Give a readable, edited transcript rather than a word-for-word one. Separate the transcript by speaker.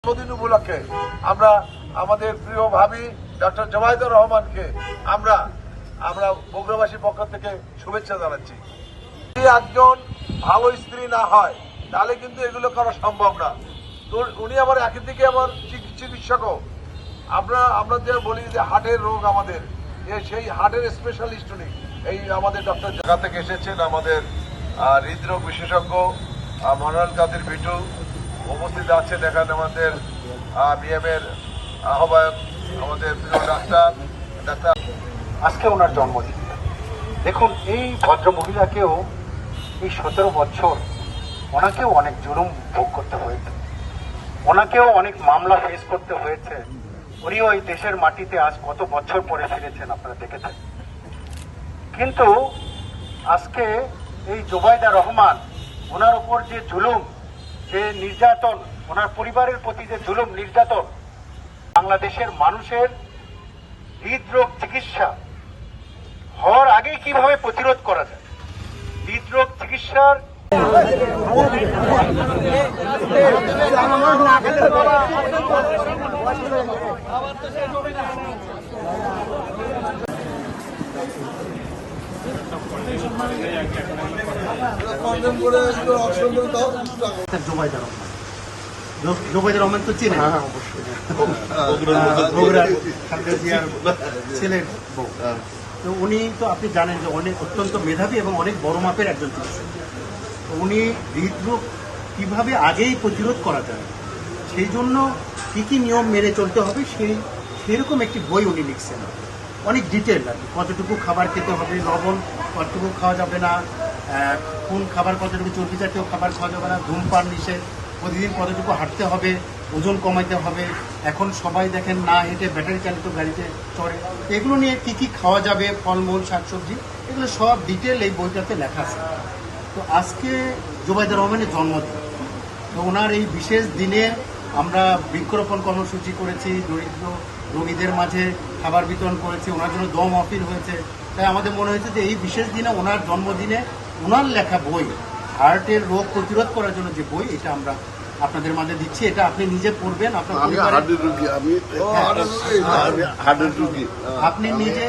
Speaker 1: জন্মদিন উপলক্ষে আমরা আমাদের প্রিয় ভাবি ডক্টর জোবাইদুর রহমানকে আমরা বগুড়াবাসীর পক্ষ থেকে শুভেচ্ছা জানাচ্ছি। যদি একজন ভালো স্ত্রী না হয় তাহলে কিন্তু এগুলো করা সম্ভব না। তো উনি আমার একই দিকে আমার চিকিৎসকও, আমরা যে বলি যে হার্টের রোগ আমাদের, সেই হার্টের স্পেশালিস্ট উনি এই আমাদের ডক্টর জায়গা থেকে এসেছেন। আমাদের হৃদরোগ বিশেষজ্ঞ মনোয়ার কাদের বিটু উপস্থিত আছেন এখানে, আমাদের বিএমের আহ্বায়ক আমাদের প্রিয় ডাক্তার।
Speaker 2: আজকে ওনার জন্মদিন। দেখুন, এই ভদ্র মহিলাকেও এই 17 বছর ওনাকেও অনেক জুলুম ভোগ করতে হয়েছে, ওনাকেও অনেক মামলা ফেস করতে হয়েছে। উনিও এই দেশের মাটিতে আজ কত বছর পরে ফিরেছেন, আপনারা দেখেছেন। কিন্তু আজকে এই জোবাইদা রহমান, ওনার উপর যে জুলুম, যে নির্যাতন, ওনার পরিবারের প্রতি যে জুলুম নির্যাতন, বাংলাদেশের মানুষের হৃদরোগ চিকিৎসা হওয়ার আগে কিভাবে প্রতিরোধ করা যায়, হৃদরোগ চিকিৎসার জোবাইদা রহমান তো চিনেন, ছেলের বউ। তো উনি তো আপনি জানেন যে অনেক অত্যন্ত মেধাবী এবং অনেক বড় মাপের একজন চিকিৎসক। তো উনি হৃদরোগ কিভাবে আগেই প্রতিরোধ করা যায়, সেই জন্য কি কি নিয়ম মেনে চলতে হবে সেরকম একটি বই উনি লিখছেন। অনেক ডিটেল আর কি, কতটুকু খাবার খেতে হবে, লবণ কতটুকু খাওয়া যাবে না, কোন খাবার কতটুকু, চর্বি জাতীয় খাবার খাওয়া যাবে না, ধূমপান নিষেধ, প্রতিদিন কতটুকু হাঁটতে হবে, ওজন কমাইতে হবে। এখন সবাই দেখেন না হেঁটে ব্যাটারি চালিত গাড়িতে চড়ে। এগুলো নিয়ে কি কি খাওয়া যাবে, ফলমূল শাকসবজি, এগুলো সব ডিটেল এই বইটাতে লেখা আছে। তো আজকে জোবাইদা রহমানের জন্মদিন, তো ওনার এই বিশেষ দিনে আমরা বৃক্ষরোপণ কর্মসূচি করেছি, দরিদ্র রোগীদের মাঝে খাবার বিতরণ করেছি, ওনার জন্য দম অফিল হয়েছে। তাই আমাদের মনে হয়েছে যে এই বিশেষ দিনে, ওনার জন্মদিনে, ওনার লেখা বই, হার্টের রোগ প্রতিরোধ করার জন্য যে বই, এটা আমরা আপনাদের মাঝে দিচ্ছি। এটা আপনি নিজে পড়বেন, আপনি নিজে